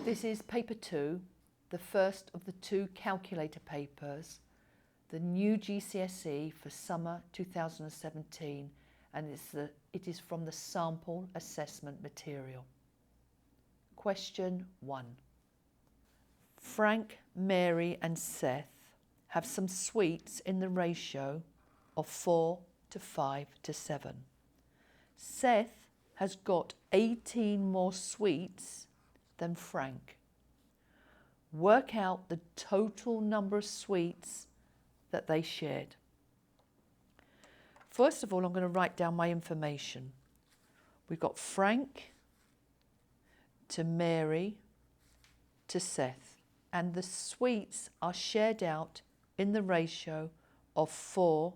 This is paper 2, the first of the 2 calculator papers, the new GCSE for summer 2017, and it is from the sample assessment material. Question 1. Frank, Mary and Seth have some sweets in the ratio of 4 to 5 to 7. Seth has got 18 more sweets than Frank. Work out the total number of sweets that they shared. First of all, I'm going to write down my information. We've got Frank to Mary to Seth, and the sweets are shared out in the ratio of 4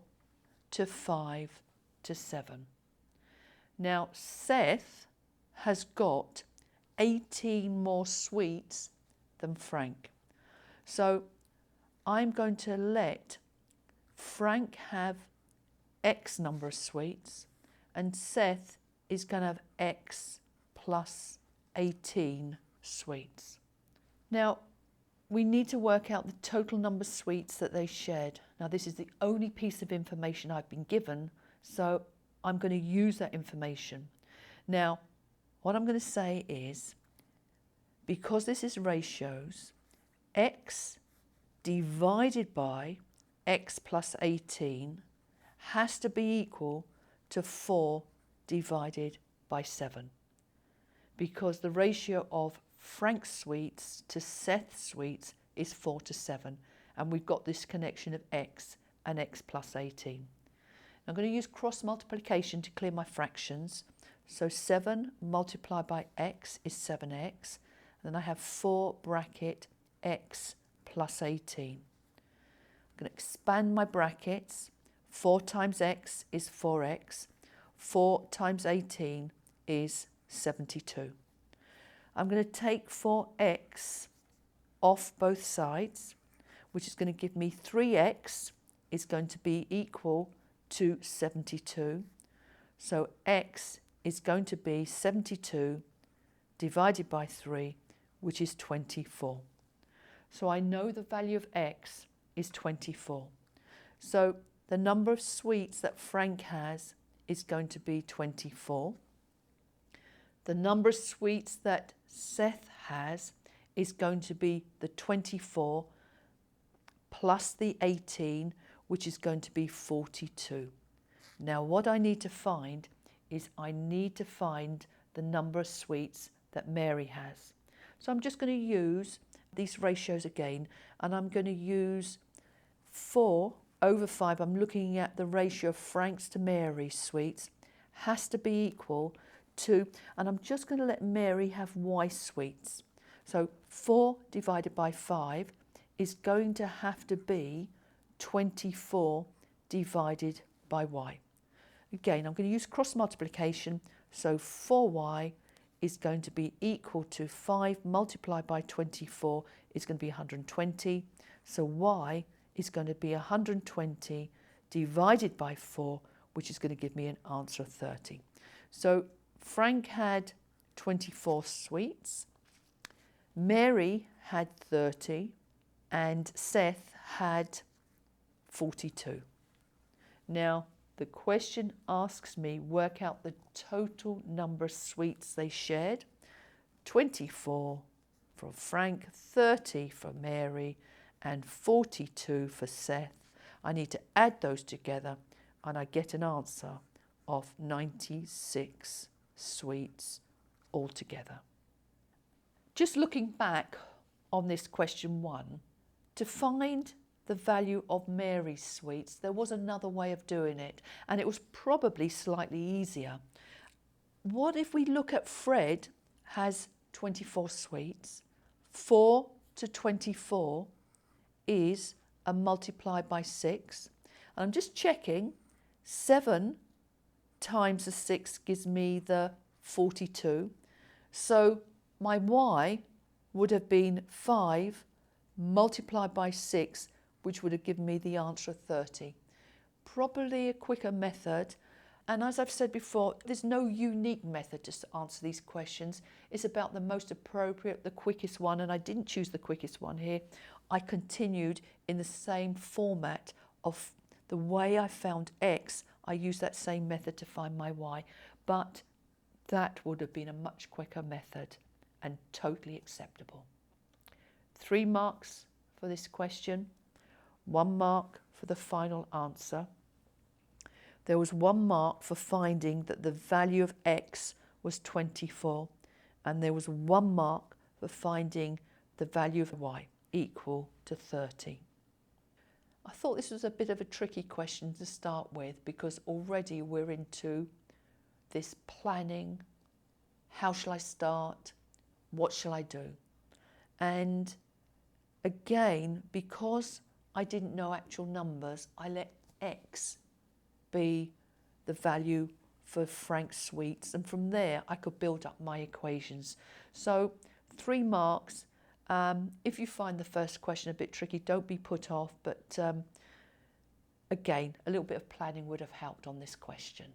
to 5 to 7. Now, Seth has got 18 more sweets than Frank. So I'm going to let Frank have X number of sweets and Seth is going to have X plus 18 sweets. Now, we need to work out the total number of sweets that they shared. Now, this is the only piece of information I've been given, so I'm going to use that information. Now, what I'm going to say is, because this is ratios, X divided by X plus 18 has to be equal to 4 divided by 7. Because the ratio of Frank's sweets to Seth's sweets is 4 to 7. And we've got this connection of X and X plus 18. I'm going to use cross multiplication to clear my fractions. So 7 multiplied by X is 7X. Then I have 4 bracket X plus 18. I'm going to expand my brackets. 4 times X is 4X. 4 times 18 is 72. I'm going to take 4X off both sides, which is going to give me 3X is going to be equal to 72. So X is going to be 72 divided by 3, which is 24. So I know the value of X is 24. So the number of sweets that Frank has is going to be 24. The number of sweets that Seth has is going to be the 24 plus the 18, which is going to be 42. Now what I need to find is I need to find the number of sweets that Mary has. So I'm just going to use these ratios again, and I'm going to use 4 over 5. I'm looking at the ratio of Frank's to Mary's sweets has to be equal to, and I'm just going to let Mary have Y sweets. So 4 divided by 5 is going to have to be 24 divided by Y. Again, I'm going to use cross multiplication, so 4Y is going to be equal to 5 multiplied by 24 is going to be 120. So Y is going to be 120 divided by 4, which is going to give me an answer of 30. So Frank had 24 sweets, Mary had 30, and Seth had 42. Now, the question asks me work out the total number of sweets they shared. 24 for Frank, 30 for Mary, and 42 for Seth. I need to add those together and I get an answer of 96 sweets altogether. Just looking back on this question 1, to find the value of Mary's sweets, there was another way of doing it, and it was probably slightly easier. What if we look at Fred has 24 sweets, 4 to 24 is a multiply by 6, and I'm just checking, 7 times the 6 gives me the 42, so my Y would have been 5 multiplied by 6, which would have given me the answer of 30. Probably a quicker method. And as I've said before, there's no unique method to answer these questions. It's about the most appropriate, the quickest one, and I didn't choose the quickest one here. I continued in the same format of the way I found X. I used that same method to find my Y, but that would have been a much quicker method and totally acceptable. 3 marks for this question, 1 mark for the final answer. There was 1 mark for finding that the value of X was 24, and there was 1 mark for finding the value of Y equal to 30. I thought this was a bit of a tricky question to start with because already we're into this planning. How shall I start? What shall I do? And again, because I didn't know actual numbers, I let X be the value for Frank's sweets, and from there I could build up my equations. So 3 marks. If you find the first question a bit tricky, don't be put off, but again, a little bit of planning would have helped on this question.